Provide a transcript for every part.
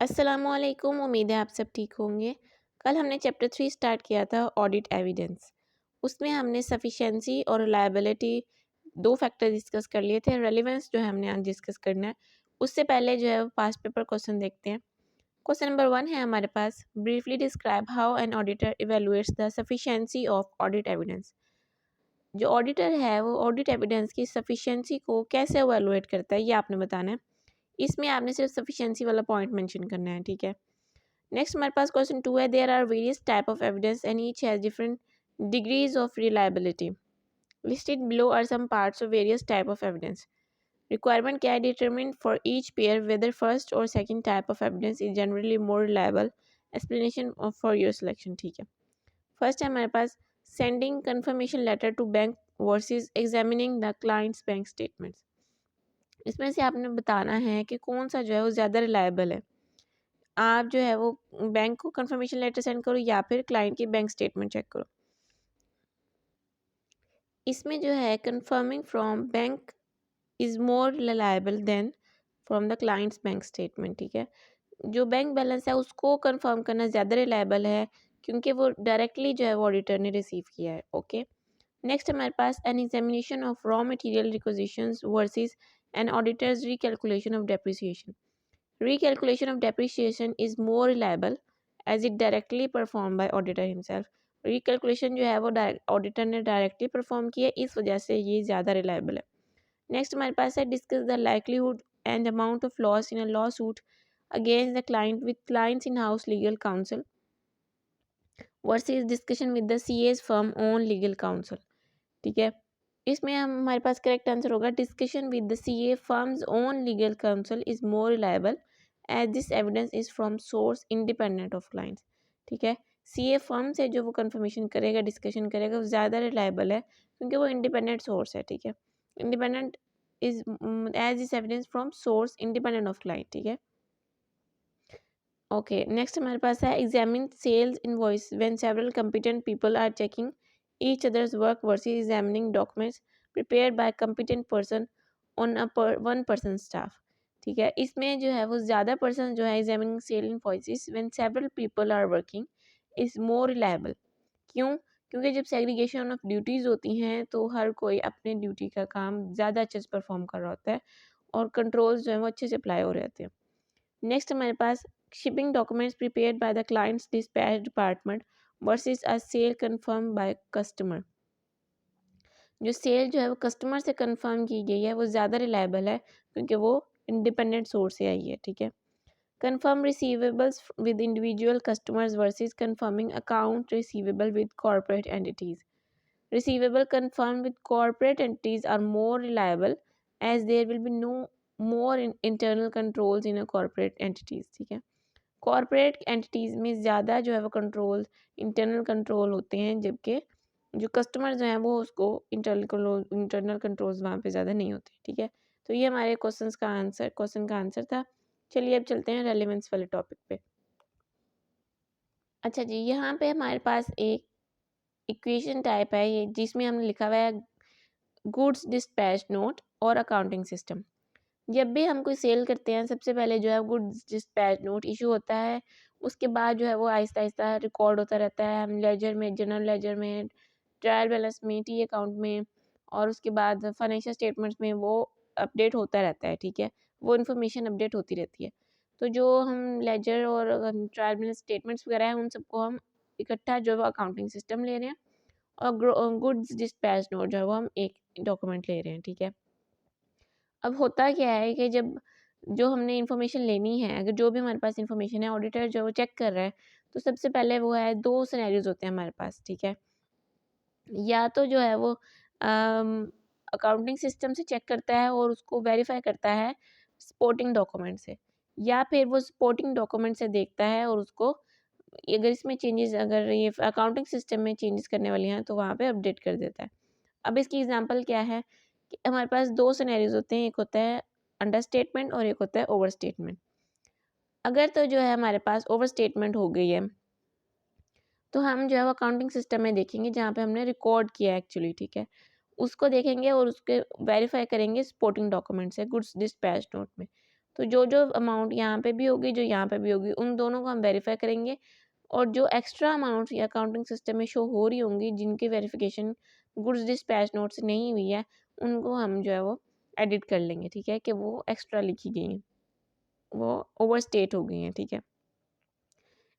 अस्सलामुअलैकुम। उम्मीद है आप सब ठीक होंगे। कल हमने चैप्टर 3 स्टार्ट किया था ऑडिट एविडेंस। उसमें हमने सफिशिएंसी और रिलायबिलिटी दो फैक्टर डिस्कस कर लिए थे। रेलेवेंस जो है हमने आज डिस्कस करना है। उससे पहले जो है पास्ट पेपर क्वेश्चन देखते हैं। क्वेश्चन नंबर 1 है हमारे पास, briefly describe how an auditor evaluates the sufficiency of audit evidence. जो ऑडिटर है वो ऑडिट एविडेंस की सफिशिएंसी को कैसे इवेलुएट करता है ये आपने बताना है। इसमें आपने सिर्फ सफिशिएंसी वाला पॉइंट मेंशन करना है, ठीक है। नेक्स्ट हमारे पास क्वेश्चन 2 है, there are various type of evidence and each has different degrees of reliability. Listed below are some parts of various type of evidence. Requirement क्या है, determine for each pair whether first और second type of evidence is generally more reliable. Explanation for your selection, ठीक है। First है हमारे पास sending confirmation letter to bank versus examining the clients bank statements. इसमें से आपने बताना है कि कौन सा जो है वो ज़्यादा रिलायबल है। आप जो है वो बैंक को कंफर्मेशन लेटर सेंड करो या फिर क्लाइंट की बैंक स्टेटमेंट चेक करो। इसमें जो है confirming from bank is more reliable than from the clients bank statement, ठीक है। जो बैंक बैलेंस है उसको कंफर्म करना ज़्यादा रिलायबल है क्योंकि वो डायरेक्टली जो है वो ऑडिटर ने रिसीव किया है, ओके। नेक्स्ट हमारे पास an examination of raw material requisitions versus an auditor's recalculation of depreciation. Recalculation of depreciation is more reliable as it directly performed by auditor himself. Recalculation जो है वो ऑडिटर ने directly perform किया, इस वजह से ये ज़्यादा रिलायबल है। नेक्स्ट हमारे पास है discuss the likelihood and amount of loss in a lawsuit against the client with clients in house legal counsel versus discussion with the CS firm on legal counsel, ठीक है। इसमें हमारे पास correct answer होगा discussion with the CA firms own legal counsel is more reliable as this evidence is from source independent of clients, ठीक है। CA firm से जो वो कंफर्मेशन करेगा, डिस्कशन करेगा, वो ज़्यादा रिलायबल है क्योंकि वो इंडिपेंडेंट सोर्स है, ठीक है। Independent is as this evidence from source independent of client, ठीक है। ओके, नेक्स्ट हमारे पास है examine sales invoice when several competent people are checking each other's work versus examining documents prepared by a competent person on a one person staff, ठीक है। इसमें जो है वो ज़्यादा पर्सन जो है examining sale invoices when several people are working is more reliable। क्यों? क्योंकि जब सेग्रीगेशन ऑफ ड्यूटीज़ होती हैं तो हर कोई अपने ड्यूटी का काम ज़्यादा अच्छे से परफॉर्म कर रहा होता है और कंट्रोल्स जो है वो अच्छे से अप्लाई हो रहे होते हैं। नेक्स्ट हमारे पास shipping documents prepared by the client's dispatch department versus a sale confirm by customer. जो सेल जो है वो कस्टमर से कंफर्म की गई है वो ज़्यादा रिलायबल है क्योंकि वो इंडिपेंडेंट सोर्स से आई है, ठीक है। Confirm receivables with individual customers versus confirming account receivable with corporate entities. Receivable confirm with corporate entities are more reliable as there will be no more internal controls in a corporate entities, ठीक है। Corporate entities में ज़्यादा जो है वो control internal control होते हैं, जबकि जो कस्टमर जो हैं वो उसको इंटरनल कंट्रोल्स वहाँ पे ज़्यादा नहीं होते, ठीक है। तो ये हमारे क्वेश्चन का आंसर था। चलिए अब चलते हैं रेलेवेंस वाले टॉपिक पे। अच्छा जी, यहाँ पे हमारे पास एक इक्वेशन टाइप है ये, जिसमें हमने लिखा हुआ है गुड्स डिस्पैच नोट और अकाउंटिंग सिस्टम। जब भी हम कोई सेल करते हैं सबसे पहले जो है गुड्स डिस्पैच नोट इशू होता है, उसके बाद जो है वो आहिस्ता आहिस्ता रिकॉर्ड होता रहता है। हम लेजर में, जनरल लेजर में, ट्रायल बैलेंस में, टी अकाउंट में और उसके बाद फाइनेंशियल स्टेटमेंट्स में वो अपडेट होता रहता है, ठीक है। वो इन्फॉर्मेशन अपडेट होती रहती है। तो जो हम लेजर और ट्रायल बैलेंस स्टेटमेंट्स वगैरह हैं उन सबको हम इकट्ठा जो है वो अकाउंटिंग सिस्टम ले रहे हैं और गुड्स डिस्पैच नोट जो है वो हम एक डॉक्यूमेंट ले रहे हैं, ठीक है। अब होता क्या है कि जब जो हमने इन्फॉर्मेशन लेनी है, अगर जो भी हमारे पास इन्फॉर्मेशन है ऑडिटर जो वो चेक कर रहा है, तो सबसे पहले वो है 2 सिनेरियोज़ होते हैं हमारे पास, ठीक है। या तो जो है वो अकाउंटिंग सिस्टम से चेक करता है और उसको वेरीफाई करता है सपोर्टिंग डॉक्यूमेंट से, या फिर वो सपोर्टिंग डॉक्यूमेंट से देखता है और उसको अगर इसमें चेंजेस, अगर ये अकाउंटिंग सिस्टम में चेंजेस करने वाली हैं तो वहाँ पे अपडेट कर देता है। अब इसकी एग्जांपल क्या है कि हमारे पास 2 सिनेरियोज़ होते हैं, एक होता है अंडर स्टेटमेंट और एक होता है ओवर स्टेटमेंट। अगर तो जो है हमारे पास ओवर स्टेटमेंट हो गई है तो हम जो है वो अकाउंटिंग सिस्टम में देखेंगे जहाँ पे हमने रिकॉर्ड किया है एक्चुअली, ठीक है। उसको देखेंगे और उसके वेरीफाई करेंगे सपोर्टिंग डॉक्यूमेंट से गुड्स डिस्पैच नोट में। तो जो जो अमाउंट यहाँ पे भी होगी, जो यहाँ पे भी होगी, उन दोनों को हम वेरीफाई करेंगे, और जो एक्स्ट्रा अमाउंट या अकाउंटिंग सिस्टम में शो हो रही होंगी जिनकी वेरिफिकेशन गुड्स डिस्पैच नोट से नहीं हुई है, उनको हम जो है वो एडिट कर लेंगे, ठीक है, कि वो एक्स्ट्रा लिखी गई हैं, वो ओवर स्टेट हो गई हैं, ठीक है।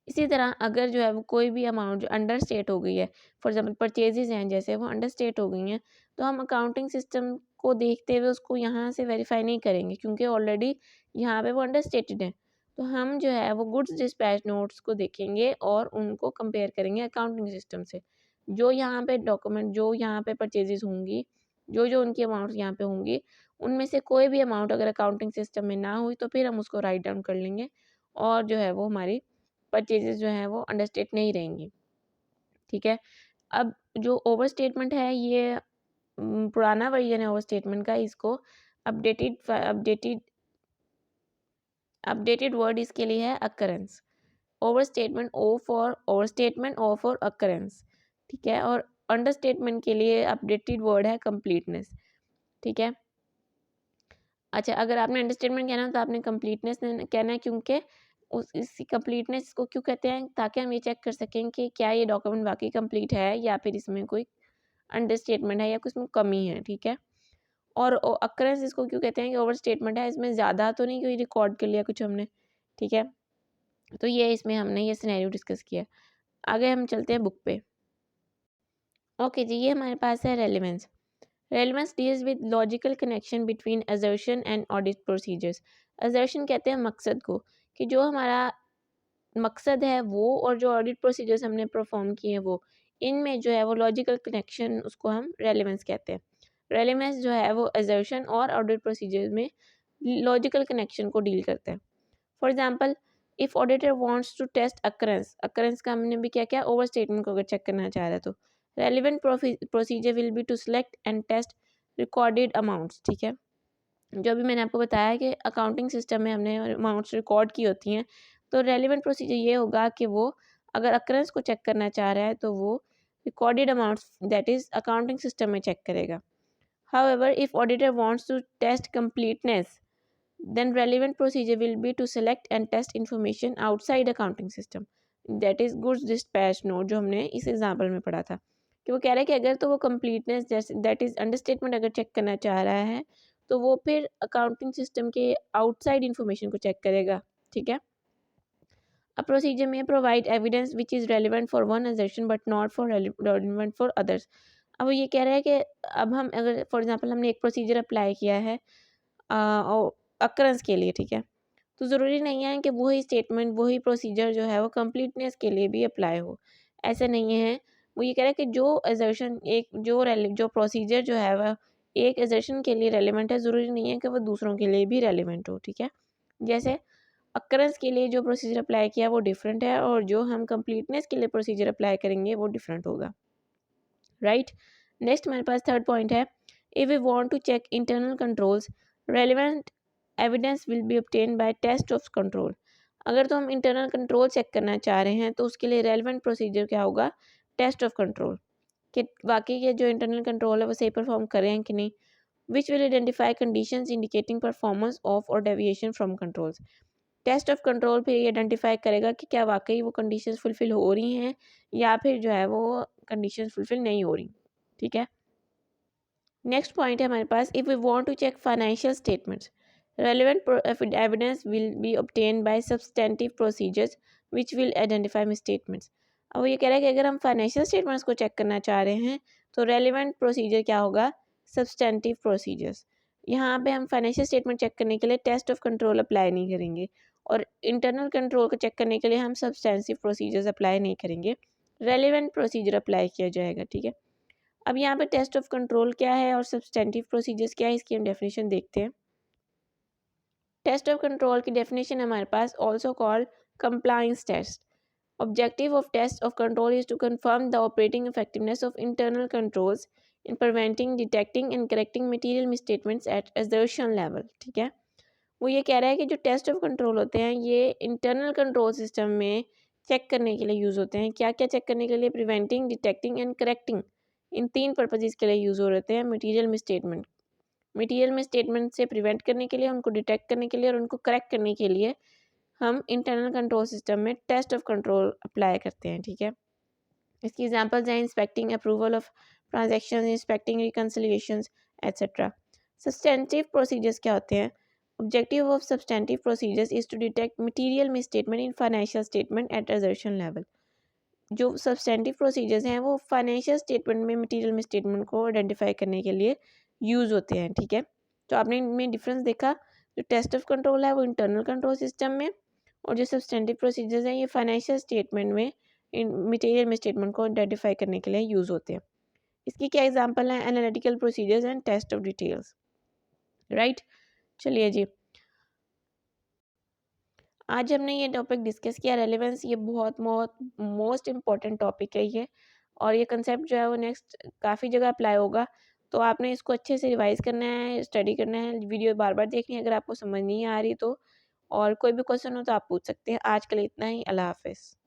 इसी तरह अगर जो है वो कोई भी अमाउंट जो अंडर स्टेट हो गई है, फॉर एग्जांपल परचेजेज हैं जैसे, वो अंडर स्टेट हो गई हैं, तो हम अकाउंटिंग सिस्टम को देखते हुए उसको यहाँ से वेरीफाई नहीं करेंगे, क्योंकि ऑलरेडी यहाँ पे वो अंडर स्टेटेड है। तो हम जो है वो गुड्स डिस्पैच नोट्स को देखेंगे और उनको कंपेयर करेंगे अकाउंटिंग सिस्टम से। जो यहाँ पे डॉक्यूमेंट, जो यहाँ पे परचेजेज होंगी, जो जो उनकी अमाउंट यहाँ पे होंगी, उनमें से कोई भी अमाउंट अगर अकाउंटिंग सिस्टम में ना हुई तो फिर हम उसको राइट डाउन कर लेंगे, और जो है वो हमारी परचेजेस जो हैं वो अंडरस्टेट नहीं रहेंगी, ठीक है। अब जो ओवर स्टेटमेंट है, ये पुराना वर्जन है ओवर स्टेटमेंट का, इसको अपडेटेड वर्ड इसके लिए है occurrence. Overstatement O for overstatement, O for occurrence, ठीक है। और अंडर स्टेटमेंट के लिए अपडेटेड वर्ड है कंप्लीटनेस, ठीक है। अच्छा, अगर आपने अंडर स्टेटमेंट कहना है तो आपने कंप्लीटनेस कहना है, क्योंकि उस इसी कंप्लीटनेस को क्यों कहते हैं, ताकि हम ये चेक कर सकें कि क्या ये डॉक्यूमेंट वाकई कंप्लीट है या फिर इसमें कोई अंडर स्टेटमेंट है या कुछ में कमी है, ठीक है। और अक्रेंस इसको क्यों कहते हैं कि ओवर स्टेटमेंट है, इसमें ज़्यादा तो नहीं कोई रिकॉर्ड कर लिया कुछ हमने, ठीक है। तो ये इसमें हमने ये सिनेरियो डिस्कस किया। आगे हम चलते हैं बुक पे। ओके जी, ये हमारे पास है relevance. Relevance deals with logical connection between assertion and audit procedures. Assertion कहते हैं मकसद को, कि जो हमारा मकसद है वो और जो ऑडिट प्रोसीजर्स हमने परफॉर्म किए हैं वो, इनमें जो है वो लॉजिकल कनेक्शन, उसको हम रेलिवेंस कहते हैं। रेलिवेंस जो है वो असर्शन और ऑडिट प्रोसीजर्स में लॉजिकल कनेक्शन को डील करते हैं। For example, if auditor wants to test occurrence, occurrence का हमने भी क्या क्या ओवर स्टेटमेंट को अगर चेक करना चाह रहा है, तो relevant procedure will be to select and test recorded amounts, ठीक है। जो अभी मैंने आपको बताया कि अकाउंटिंग सिस्टम में हमने अमाउंट्स रिकॉर्ड की होती हैं, तो रेलिवेंट प्रोसीजर ये होगा कि वो अगर अकरेंस को चेक करना चाह रहा है तो वो recorded amounts that is accounting system में चेक करेगा। However, if auditor wants to test completeness, then relevant procedure will be to select and test information outside accounting system, that is goods dispatch note, जो हमने इस example में पढ़ा था, कि वो कह रहा है कि अगर तो वो completeness जैसे दैट इज अंडरस्टेटमेंट अगर चेक करना चाह रहा है तो वो फिर अकाउंटिंग सिस्टम के आउटसाइड इंफॉर्मेशन को चेक करेगा, ठीक है। A procedure may provide evidence which is relevant for one assertion but not for relevant for others। अब वो ये कह रहा है कि अब हम अगर फॉर एग्जांपल हमने एक प्रोसीजर अप्लाई किया है अकरेंस के लिए, ठीक है, तो ज़रूरी नहीं है कि वही स्टेटमेंट, वही प्रोसीजर जो है वो कंप्लीटनेस के लिए भी अप्लाई हो, ऐसा नहीं है। वो ये कह रहा है कि जो एजर्शन एक जो प्रोसीजर जो है वह एक एजर्शन के लिए रेलिवेंट है, ज़रूरी नहीं है कि वो दूसरों के लिए भी रेलिवेंट हो, ठीक है। जैसे अकरेंस के लिए जो प्रोसीजर अप्लाई किया वो डिफरेंट है, और जो हम कंप्लीटनेस के लिए प्रोसीजर अप्लाई करेंगे वो डिफरेंट होगा, राइट। नेक्स्ट हमारे पास थर्ड पॉइंट है, if we want to check internal controls, relevant evidence will be obtain by test of control. अगर तो हम इंटरनल कंट्रोल चेक करना चाह रहे हैं तो उसके लिए रेलिवेंट प्रोसीजर क्या होगा, टेस्ट ऑफ कंट्रोल, कि वाकई ये जो इंटरनल कंट्रोल है वो सही परफॉर्म कर रहे हैं कि नहीं, which will identify conditions indicating performance of और deviation from controls. Test of control फिर ये आइडेंटिफाई करेगा कि क्या वाकई वो कंडीशंस फुलफिल हो रही हैं या फिर जो है वो कंडीशंस फुलफिल नहीं हो रही, ठीक है। नेक्स्ट पॉइंट है हमारे पास, if we want to check financial statements, relevant evidence will be obtained by substantive procedures which will identify misstatements। अब वो ये कह रहा है कि अगर हम फाइनेंशियल स्टेटमेंट्स को चेक करना चाह रहे हैं तो रेलिवेंट प्रोसीजर क्या होगा, सब्सटेंटिव प्रोसीजर्स। यहाँ पे हम फाइनेंशियल स्टेटमेंट चेक करने के लिए टेस्ट ऑफ कंट्रोल अप्लाई नहीं करेंगे, और इंटरनल कंट्रोल को चेक करने के लिए हम सब्सटेंटिव प्रोसीजर्स अप्लाई नहीं करेंगे, रेलिवेंट प्रोसीजर अप्लाई किया जाएगा, ठीक है। अब यहाँ पे टेस्ट ऑफ कंट्रोल क्या है और सब्सटेंटिव प्रोसीजर्स क्या है, इसकी हम डेफिनेशन देखते हैं। टेस्ट ऑफ कंट्रोल की डेफिनेशन हमारे पास also called compliance test. Objective of test of control is to confirm the operating effectiveness of internal controls in preventing, detecting and correcting material misstatements at assertion level, ठीक है। वो ये कह रहा है कि जो टेस्ट ऑफ कंट्रोल होते हैं ये इंटरनल कंट्रोल सिस्टम में चेक करने के लिए यूज़ होते हैं। क्या क्या चेक करने के लिए, प्रिवेंटिंग, डिटेक्टिंग एंड करेक्टिंग, इन तीन पर्पजेज़ के लिए यूज़ हो रहे हैं मटेरियल मिसस्टेटमेंट, मटेरियल में स्टेटमेंट से प्रिवेंट करने के लिए, उनको डिटेक्ट करने के लिए और उनको करेक्ट करने के लिए हम इंटरनल कंट्रोल सिस्टम में टेस्ट ऑफ कंट्रोल अप्लाई करते हैं, ठीक है। इसकी एग्जांपल्स हैं inspecting approval of transactions, inspecting reconciliations etcetera. Substantive procedures क्या होते हैं? Objective of substantive procedures is to detect material misstatement in financial statement at assertion level. जो सब्सटेंटिव प्रोसीजर्स हैं वो फाइनेंशियल स्टेटमेंट में मटेरियल मिसस्टेटमेंट को identify करने के लिए यूज़ होते हैं, ठीक है। तो आपने इनमें डिफरेंस देखा, जो टेस्ट ऑफ कंट्रोल है वो इंटरनल कंट्रोल सिस्टम में, और जो सब्सटेंटिव प्रोसीजर्स हैं ये फाइनेंशियल स्टेटमेंट में इन मटेरियल मिसस्टेटमेंट को आइडेंटिफाई करने के लिए यूज़ होते हैं। इसकी क्या एग्जांपल है? Analytical procedures and test of details, right. चलिए जी, आज हमने ये टॉपिक डिस्कस किया, रेलेवेंस। ये बहुत बहुत मोस्ट इम्पॉर्टेंट टॉपिक है ये, और ये कंसेप्ट जो है वो नेक्स्ट काफ़ी जगह अप्लाई होगा। तो आपने इसको अच्छे से रिवाइज करना है, स्टडी करना है, वीडियो बार बार देखनी है अगर आपको समझ नहीं आ रही तो। और कोई भी क्वेश्चन हो तो आप पूछ सकते हैं। आज के लिए इतना ही। अल्लाह हाफिज़।